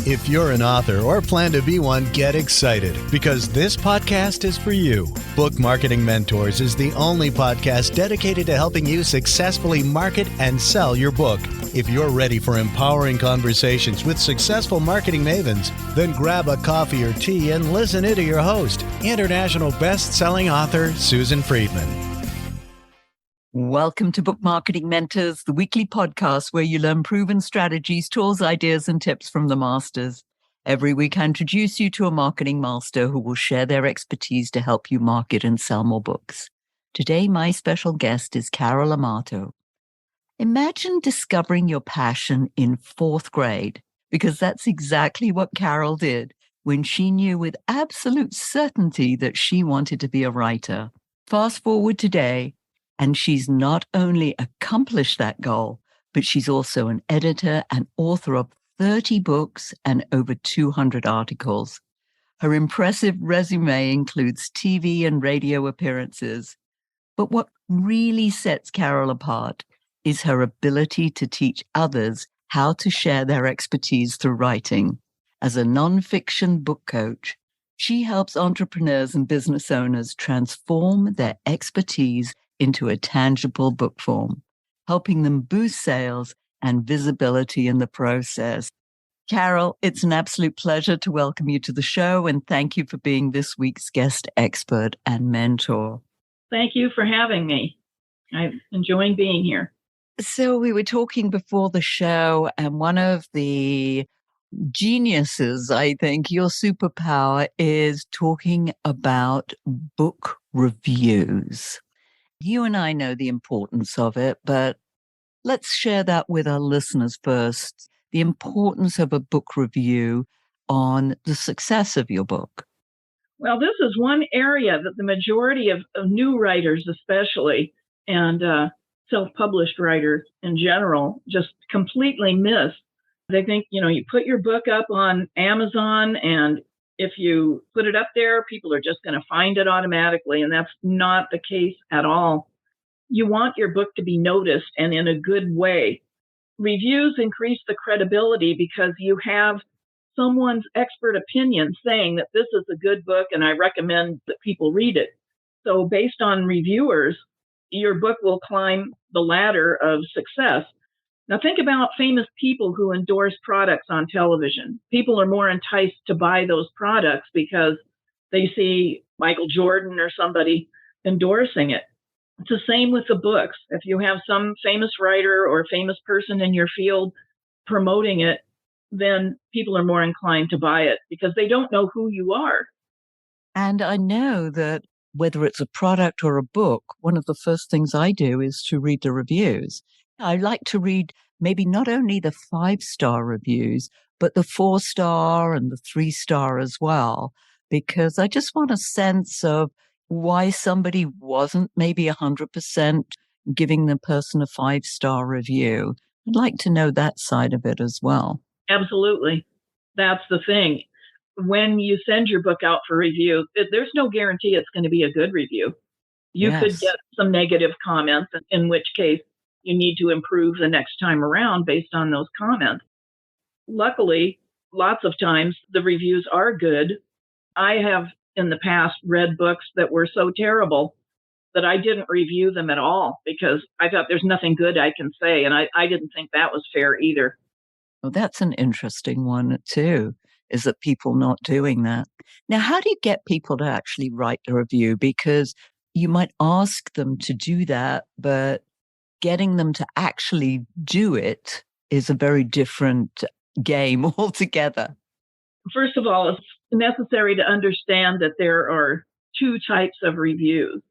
If you're an author or plan to be one, get excited because this podcast is for you. Book Marketing Mentors is the only podcast dedicated to helping you successfully market and sell your book. If you're ready for empowering conversations with successful marketing mavens, then grab a coffee or tea and listen in to your host, international best-selling author Susan Friedman. Welcome to Book Marketing Mentors, the weekly podcast where you learn proven strategies, tools, ideas, and tips from the masters. Every week, I introduce you to a marketing master who will share their expertise to help you market and sell more books. Today, my special guest is Carol Amato. Imagine discovering your passion in fourth grade, because that's exactly what Carol did when she knew with absolute certainty that she wanted to be a writer. Fast forward today, and she's not only accomplished that goal, but she's also an editor and author of 30 books and over 200 articles. Her impressive resume includes TV and radio appearances. But what really sets Carol apart is her ability to teach others how to share their expertise through writing. As a nonfiction book coach, she helps entrepreneurs and business owners transform their expertise into a tangible book form, helping them boost sales and visibility in the process. Carol, it's an absolute pleasure to welcome you to the show, and thank you for being this week's guest expert and mentor. Thank you for having me. I'm enjoying being here. So we were talking before the show, and one of the geniuses, I think, your superpower is talking about book reviews. You and I know the importance of it, but let's share that with our listeners first. The importance of a book review on the success of your book. Well, this is one area that the majority of new writers, especially, and self-published writers in general, just completely miss. They think, you put your book up on Amazon, and if you put it up there, people are just going to find it automatically, and that's not the case at all. You want your book to be noticed, and in a good way. Reviews increase the credibility because you have someone's expert opinion saying that this is a good book and I recommend that people read it. So based on reviewers, your book will climb the ladder of success. Now think about famous people who endorse products on television. People are more enticed to buy those products because they see Michael Jordan or somebody endorsing it. It's the same with the books. If you have some famous writer or famous person in your field promoting it, then people are more inclined to buy it because they don't know who you are. And I know that whether it's a product or a book, one of the first things I do is to read the reviews. I like to read maybe not only the 5-star reviews, but the 4-star and the 3-star as well, because I just want a sense of why somebody wasn't maybe 100% giving the person a 5-star review. I'd like to know that side of it as well. Absolutely. That's the thing. When you send your book out for review, there's no guarantee it's going to be a good review. You could get some negative comments, in which case you need to improve the next time around based on those comments. Luckily, lots of times the reviews are good. I have in the past read books that were so terrible that I didn't review them at all because I thought there's nothing good I can say. And I didn't think that was fair either. Well, that's an interesting one too, is that people not doing that. Now, how do you get people to actually write a review? Because you might ask them to do that, but getting them to actually do it is a very different game altogether. First of all, it's necessary to understand that there are two types of reviews.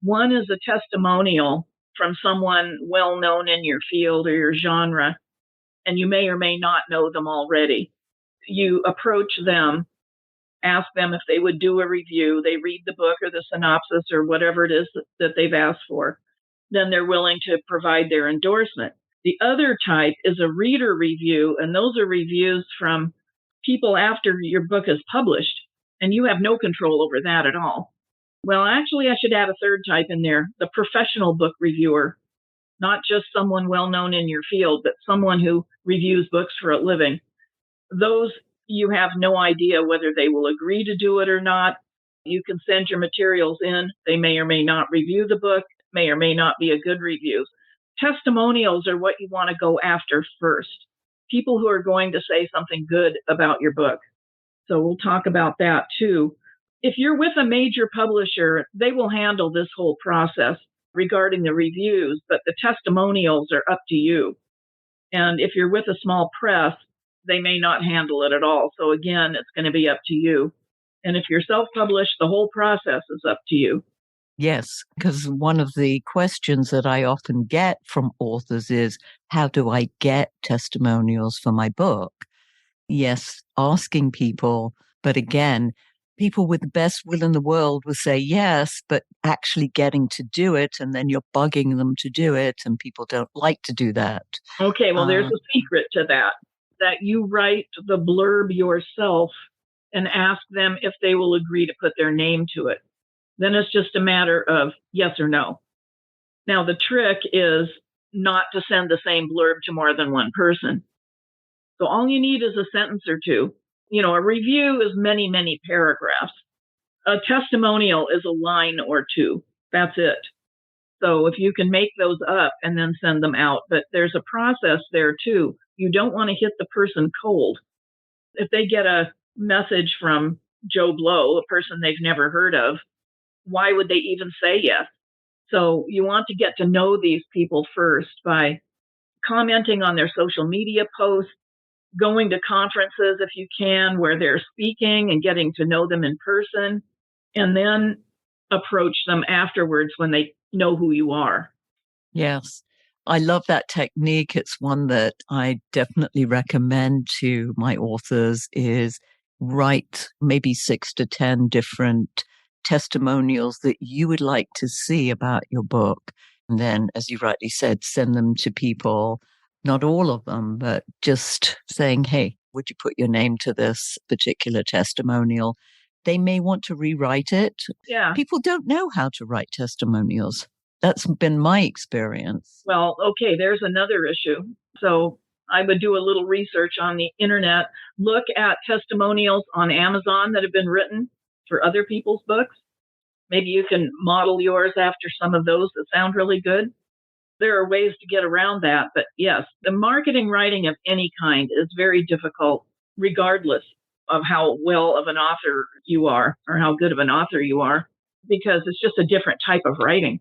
One is a testimonial from someone well known in your field or your genre, and you may or may not know them already. You approach them, ask them if they would do a review. They read the book or the synopsis or whatever it is that they've asked for. Then they're willing to provide their endorsement. The other type is a reader review, and those are reviews from people after your book is published, and you have no control over that at all. Well, actually, I should add a third type in there, the professional book reviewer, not just someone well known in your field, but someone who reviews books for a living. Those You have no idea whether they will agree to do it or not. You can send your materials in. They may or may not review the book, may or may not be a good review. Testimonials are what you want to go after first. People who are going to say something good about your book. So we'll talk about that too. If you're with a major publisher, they will handle this whole process regarding the reviews, but the testimonials are up to you. And if you're with a small press, they may not handle it at all. So again, it's going to be up to you. And if you're self-published, the whole process is up to you. Yes, because one of the questions that I often get from authors is, how do I get testimonials for my book? Yes, asking people, but again, people with the best will in the world will say yes, but actually getting to do it, and then you're bugging them to do it, and people don't like to do that. Okay, well, there's a secret to that you write the blurb yourself and ask them if they will agree to put their name to it. Then it's just a matter of yes or no. Now, the trick is not to send the same blurb to more than one person. So all you need is a sentence or two. A review is many, many paragraphs. A testimonial is a line or two. That's it. So if you can make those up and then send them out, but there's a process there too. You don't want to hit the person cold. If they get a message from Joe Blow, a person they've never heard of, why would they even say yes? So you want to get to know these people first by commenting on their social media posts, going to conferences if you can where they're speaking and getting to know them in person, and then approach them afterwards when they know who you are. Yes. I love that technique. It's one that I definitely recommend to my authors is write maybe 6 to 10 different testimonials that you would like to see about your book. And then, as you rightly said, send them to people, not all of them, but just saying, hey, would you put your name to this particular testimonial? They may want to rewrite it. Yeah. People don't know how to write testimonials. That's been my experience. Well, okay, there's another issue. So I would do a little research on the internet, look at testimonials on Amazon that have been written for other people's books. Maybe you can model yours after some of those that sound really good. There are ways to get around that. But yes, the marketing writing of any kind is very difficult, regardless of how well of an author you are or how good of an author you are, because it's just a different type of writing.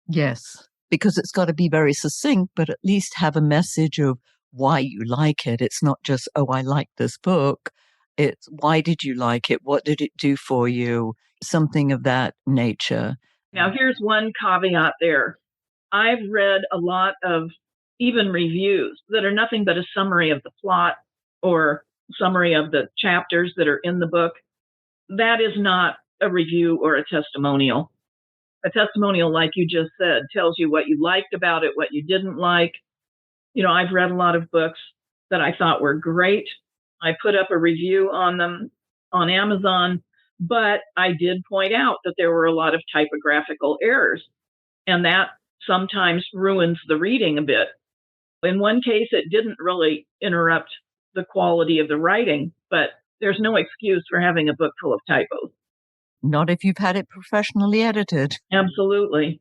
Yes, because it's got to be very succinct, but at least have a message of why you like it. It's not just, oh, I like this book. It's why did you like it? What did it do for you? Something of that nature. Now, here's one caveat there. I've read a lot of even reviews that are nothing but a summary of the plot or summary of the chapters that are in the book. That is not a review or a testimonial. A testimonial, like you just said, tells you what you liked about it, what you didn't like. I've read a lot of books that I thought were great. I put up a review on them on Amazon, but I did point out that there were a lot of typographical errors, and that sometimes ruins the reading a bit. In one case, it didn't really interrupt the quality of the writing, but there's no excuse for having a book full of typos. Not if you've had it professionally edited. Absolutely.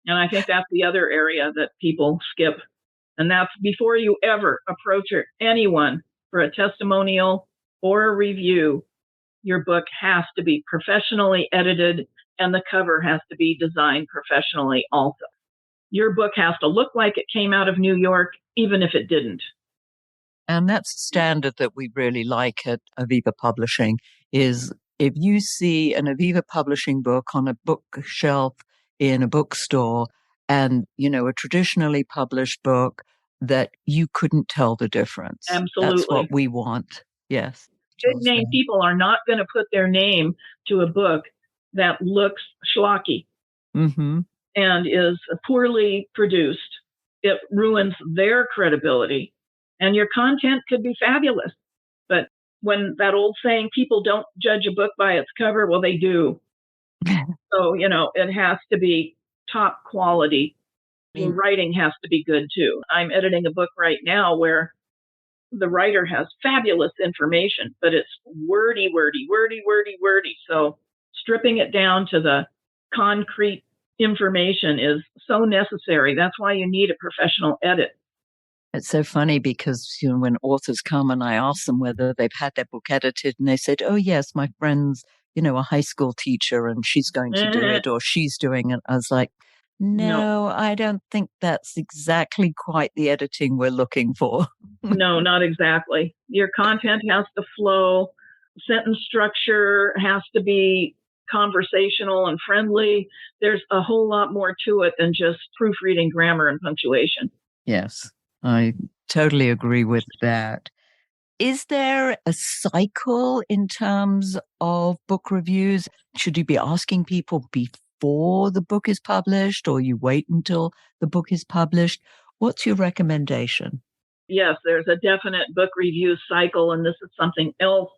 And I think that's the other area that people skip. And that's before you ever approach anyone for a testimonial or a review, your book has to be professionally edited and the cover has to be designed professionally also. Your book has to look like it came out of New York, even if it didn't. And that's a standard that we really like at Aviva Publishing is if you see an Aviva Publishing book on a bookshelf in a bookstore and, a traditionally published book, that you couldn't tell the difference. Absolutely. That's what we want. Yes. Big name people are not going to put their name to a book that looks schlocky and is poorly produced. It ruins their credibility. And your content could be fabulous. But when that old saying, people don't judge a book by its cover, well, they do. So, it has to be top quality. The writing has to be good too. I'm editing a book right now where the writer has fabulous information, but it's wordy, wordy, wordy, wordy, wordy. So stripping it down to the concrete information is so necessary. That's why you need a professional edit. It's so funny because, when authors come and I ask them whether they've had their book edited, and they said, oh, yes, my friend's, a high school teacher and she's going to do it, or she's doing it. I was like, No, no, I don't think that's exactly quite the editing we're looking for. no, not exactly. Your content has to flow. Sentence structure has to be conversational and friendly. There's a whole lot more to it than just proofreading grammar and punctuation. Yes, I totally agree with that. Is there a cycle in terms of book reviews? Should you be asking people before the book is published, or you wait until the book is published? What's your recommendation? Yes, there's a definite book review cycle, and this is something else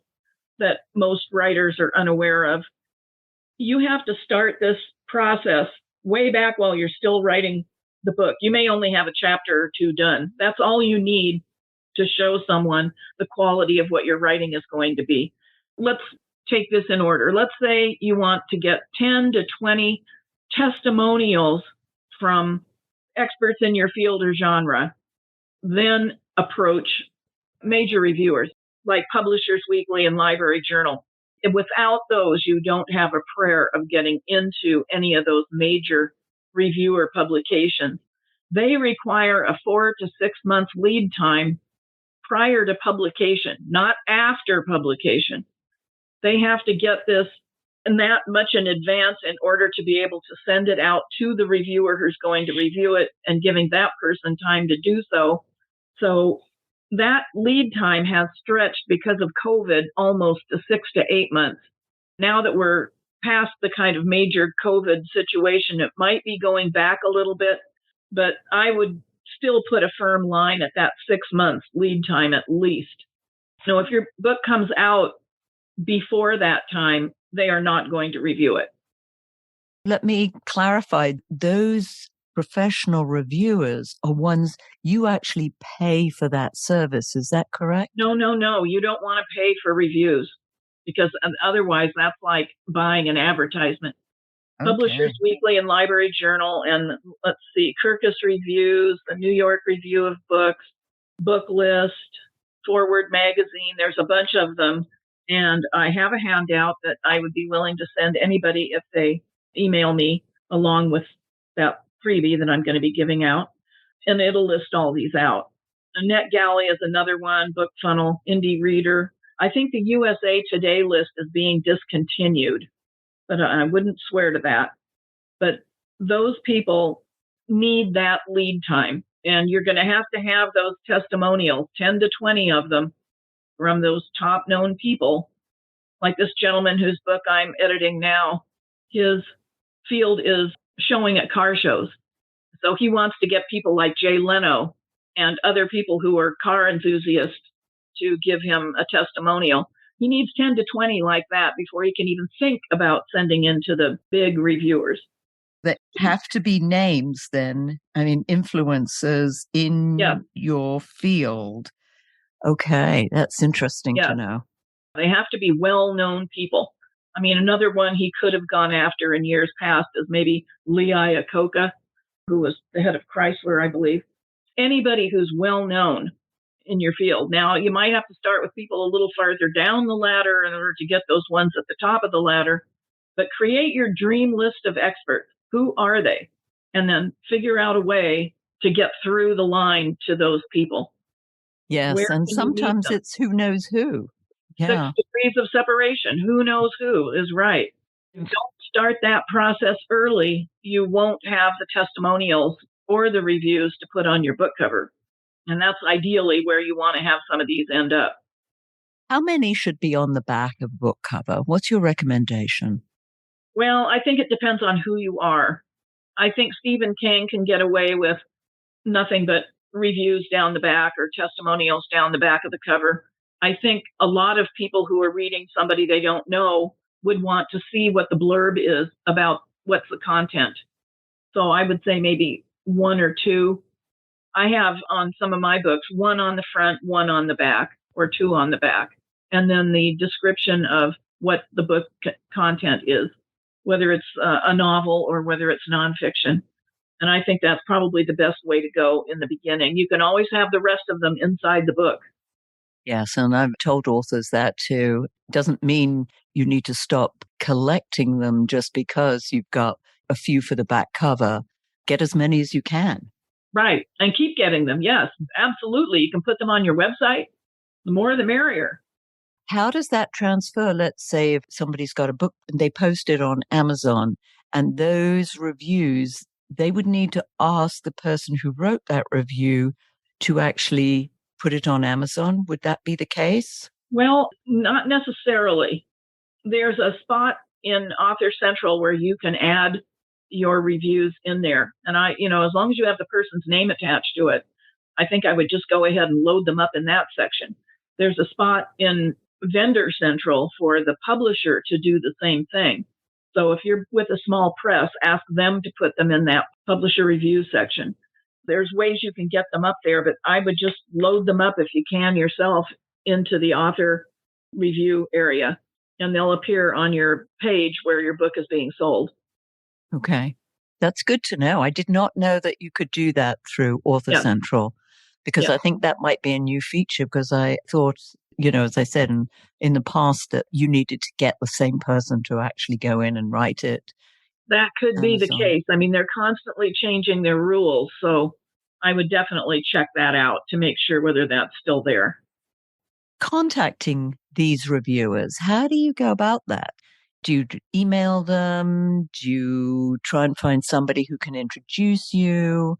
that most writers are unaware of. You have to start this process way back while you're still writing the book. You may only have a chapter or two done. That's all you need to show someone the quality of what your writing is going to be. Let's take this in order. Let's say you want to get 10 to 20 testimonials from experts in your field or genre. Then approach major reviewers like Publishers Weekly and Library Journal. And without those, you don't have a prayer of getting into any of those major reviewer publications. They require a 4 to 6 month lead time prior to publication, not after publication. They have to get this and that much in advance in order to be able to send it out to the reviewer who's going to review it and giving that person time to do so. So that lead time has stretched because of COVID almost to 6 to 8 months. Now that we're past the kind of major COVID situation, it might be going back a little bit, but I would still put a firm line at that 6 months lead time at least. Now, if your book comes out before that time, they are not going to review it. Let me clarify. Those professional reviewers are ones you actually pay for that service. Is that correct? No. You don't want to pay for reviews because otherwise that's like buying an advertisement. Okay. Publishers Weekly and Library Journal, and let's see, Kirkus Reviews, the New York Review of Books, Book List, Forward Magazine. There's a bunch of them. And I have a handout that I would be willing to send anybody if they email me along with that freebie that I'm going to be giving out. And it'll list all these out. NetGalley is another one, Book Funnel, Indie Reader. I think the USA Today list is being discontinued, but I wouldn't swear to that. But those people need that lead time. And you're going to have those testimonials, 10 to 20 of them, from those top known people, like this gentleman whose book I'm editing now. His field is showing at car shows. So he wants to get people like Jay Leno and other people who are car enthusiasts to give him a testimonial. He needs 10 to 20 like that before he can even think about sending in to the big reviewers. That have to be names then, influencers in your field. Okay, that's interesting to know. They have to be well-known people. Another one he could have gone after in years past is maybe Lee Iacocca, who was the head of Chrysler, I believe. Anybody who's well-known in your field. Now, you might have to start with people a little farther down the ladder in order to get those ones at the top of the ladder. But create your dream list of experts. Who are they? And then figure out a way to get through the line to those people. Yes, and sometimes it's who knows who. Yeah. 6 degrees of separation. Who knows who is right. Don't start that process early. You won't have the testimonials or the reviews to put on your book cover. And that's ideally where you want to have some of these end up. How many should be on the back of a book cover? What's your recommendation? Well, I think it depends on who you are. I think Stephen King can get away with nothing but reviews down the back or testimonials down the back of the cover. I think a lot of people who are reading somebody they don't know would want to see what the blurb is about what's the content. So I would say maybe 1 or 2. I have on some of my books, one on the front, one on the back, or two on the back. And then the description of what the book content is, whether it's a novel or whether it's nonfiction. And I think that's probably the best way to go in the beginning. You can always have the rest of them inside the book. Yes, and I've told authors that too. Doesn't mean you need to stop collecting them just because you've got a few for the back cover. Get as many as you can. Right. And keep getting them. Yes, absolutely. You can put them on your website. The more, the merrier. How does that transfer? Let's say if somebody's got a book and they post it on Amazon, and those reviews, they would need to ask the person who wrote that review to actually put it on Amazon. Would that be the case? Well, not necessarily. There's a spot in Author Central where you can add your reviews in there. And as long as you have the person's name attached to it, I think I would just go ahead and load them up in that section. There's a spot in Vendor Central for the publisher to do the same thing. So if you're with a small press, ask them to put them in that publisher review section. There's ways you can get them up there, but I would just load them up if you can yourself into the author review area, and they'll appear on your page where your book is being sold. Okay. That's good to know. I did not know that you could do that through Author Central, because I think that might be a new feature, because I thought, as I said in the past, that you needed to get the same person to actually go in and write it. That could be the case. I mean, they're constantly changing their rules, so I would definitely check that out to make sure whether that's still there. Contacting these reviewers, how do you go about that? Do you email them? Do you try and find somebody who can introduce you?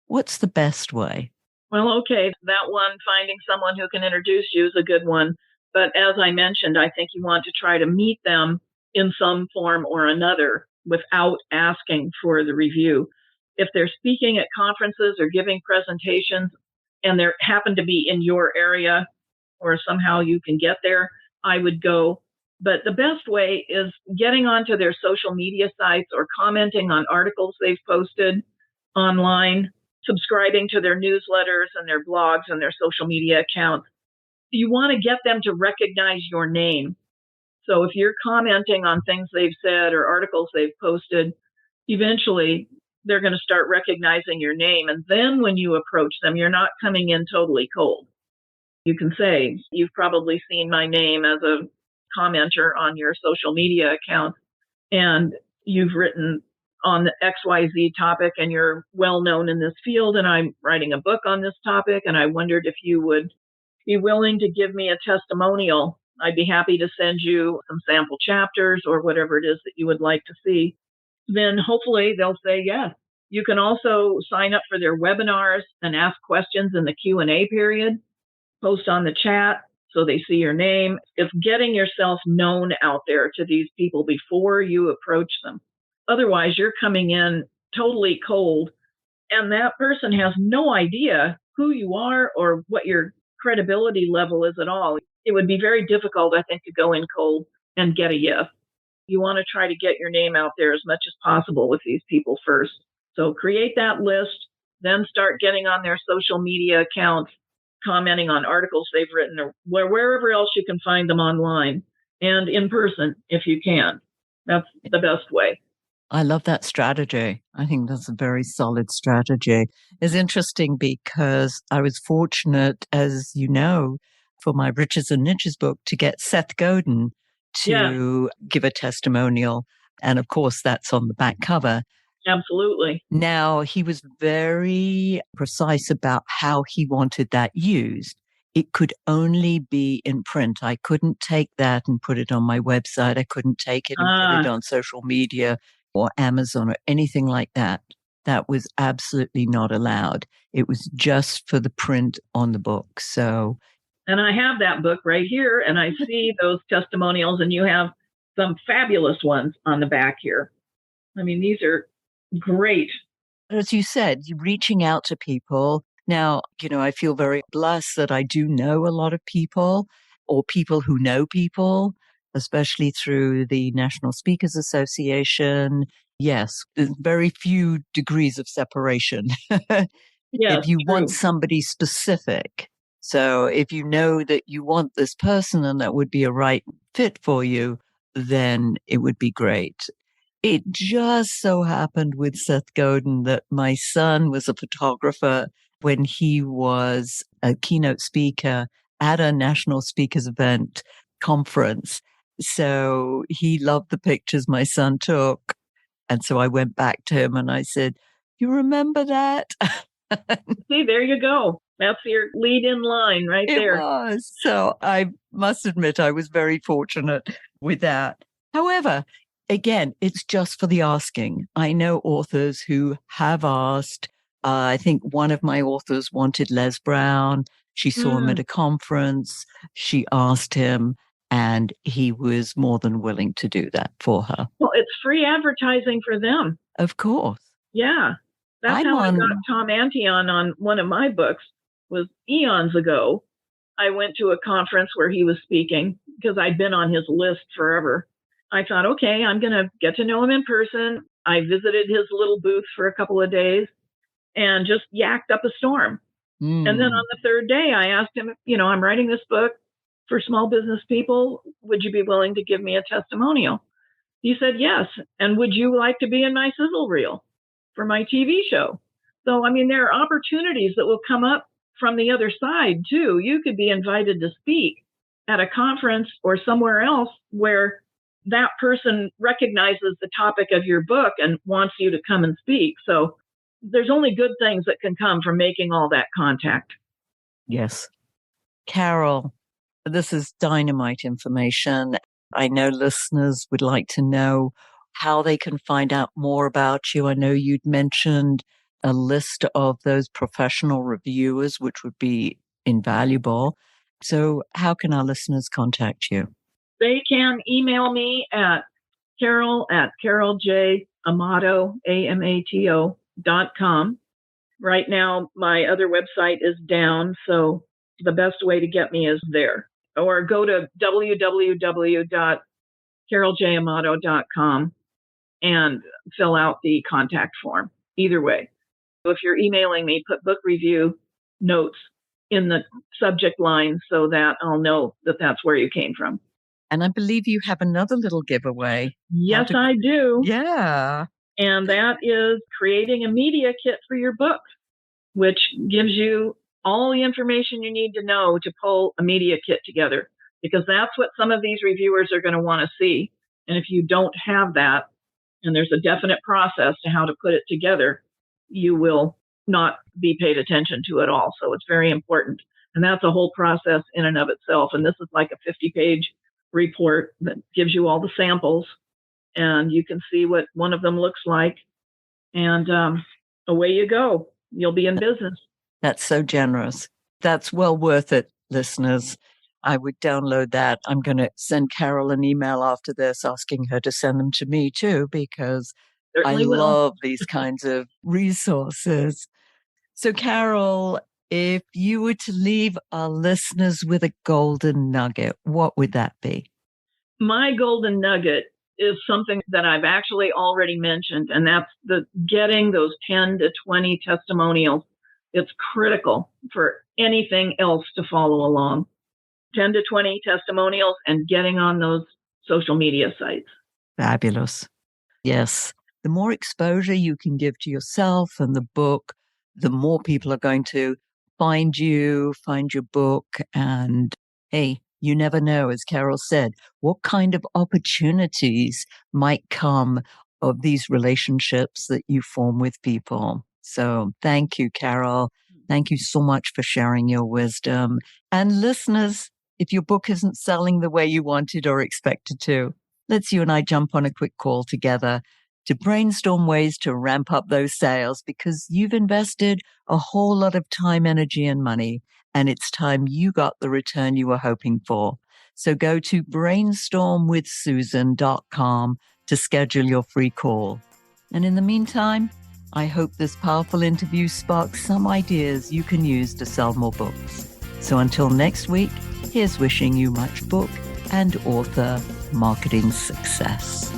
What's the best way? Well, okay, that one, finding someone who can introduce you, is a good one. But as I mentioned, I think you want to try to meet them in some form or another without asking for the review. If they're speaking at conferences or giving presentations and they happen to be in your area or somehow you can get there, I would go. But the best way is getting onto their social media sites or commenting on articles they've posted online, subscribing to their newsletters and their blogs and their social media accounts. You want to get them to recognize your name. So if you're commenting on things they've said or articles they've posted, eventually they're going to start recognizing your name. And then when you approach them, you're not coming in totally cold. You can say, you've probably seen my name as a commenter on your social media account, and you've written on the XYZ topic, and you're well known in this field, and I'm writing a book on this topic, and I wondered if you would be willing to give me a testimonial. I'd be happy to send you some sample chapters or whatever it is that you would like to see. Then hopefully they'll say yes. You can also sign up for their webinars and ask questions in the Q&A period. Post on the chat so they see your name. It's getting yourself known out there to these people before you approach them. Otherwise, you're coming in totally cold, and that person has no idea who you are or what your credibility level is at all. It would be very difficult, I think, to go in cold and get a yes. You want to try to get your name out there as much as possible with these people first. So create that list, then start getting on their social media accounts, commenting on articles they've written or wherever else you can find them online, and in person if you can. That's the best way. I love that strategy. I think that's a very solid strategy. It's interesting because I was fortunate, as you know, for my Riches and Niches book to get Seth Godin to give a testimonial. And of course, that's on the back cover. Absolutely. Now, he was very precise about how he wanted that used. It could only be in print. I couldn't take that and put it on my website. I couldn't take it and put it on social media or Amazon or anything like that. That was absolutely not allowed. It was just for the print on the book. And I have that book right here, and I see those testimonials, and you have some fabulous ones on the back here. I mean, these are great. As you said, you're reaching out to people. Now, I feel very blessed that I do know a lot of people or people who know people, especially through the National Speakers Association. Yes, there's very few degrees of separation Yes, if you true. want somebody specific. So if you know that you want this person and that would be a right fit for you, then it would be great. It just so happened with Seth Godin that my son was a photographer when he was a keynote speaker at a national speakers event conference. So he loved the pictures my son took. And so I went back to him and I said, "You remember that?" See, there you go. That's your lead in line right It there. was. So I must admit, I was very fortunate with that. However, again, it's just for the asking. I know authors who have asked. I think one of my authors wanted Les Brown. She saw him at a conference. She asked him, and he was more than willing to do that for her. Well, it's free advertising for them. Of course. Yeah. That's how I got Tom Antion on one of my books, was eons ago. I went to a conference where he was speaking because I'd been on his list forever. I thought, okay, I'm going to get to know him in person. I visited his little booth for a couple of days and just yacked up a storm. And then on the third day, I asked him, I'm writing this book for small business people. Would you be willing to give me a testimonial? He said, yes. And would you like to be in my sizzle reel for my TV show? So, there are opportunities that will come up from the other side too. You could be invited to speak at a conference or somewhere else where that person recognizes the topic of your book and wants you to come and speak. So there's only good things that can come from making all that contact. Yes. Carol, this is dynamite information. I know listeners would like to know how they can find out more about you. I know you'd mentioned a list of those professional reviewers, which would be invaluable. So how can our listeners contact you? They can email me at carol@carolj.amato.com. Right now, my other website is down, so the best way to get me is there. Or go to www.carolj.amato.com and fill out the contact form. Either way. If you're emailing me, put book review notes in the subject line so that I'll know that that's where you came from. And I believe you have another little giveaway. Yes, I do. Yeah. And that is creating a media kit for your book, which gives you all the information you need to know to pull a media kit together, because that's what some of these reviewers are going to want to see. And if you don't have that, and there's a definite process to how to put it together, you will not be paid attention to at all. So it's very important. And that's a whole process in and of itself. And this is like a 50-page report that gives you all the samples, and you can see what one of them looks like. And away you go. You'll be in business. That's so generous. That's well worth it, listeners. I would download that. I'm going to send Carol an email after this asking her to send them to me too, because Certainly I will. love these kinds of resources. So, Carol, if you were to leave our listeners with a golden nugget, what would that be? My golden nugget is something that I've actually already mentioned, and that's the getting those 10 to 20 testimonials. It's critical for anything else to follow along. 10 to 20 testimonials and getting on those social media sites. Fabulous. Yes. The more exposure you can give to yourself and the book, the more people are going to find you, find your book. And hey, you never know, as Carol said, what kind of opportunities might come of these relationships that you form with people. So thank you, Carol. Thank you so much for sharing your wisdom. And listeners, if your book isn't selling the way you wanted or expected to, let's you and I jump on a quick call together to brainstorm ways to ramp up those sales, because you've invested a whole lot of time, energy, and money, and it's time you got the return you were hoping for. So go to brainstormwithsusan.com to schedule your free call. And in the meantime, I hope this powerful interview sparks some ideas you can use to sell more books. So until next week, here's wishing you much book and author marketing success.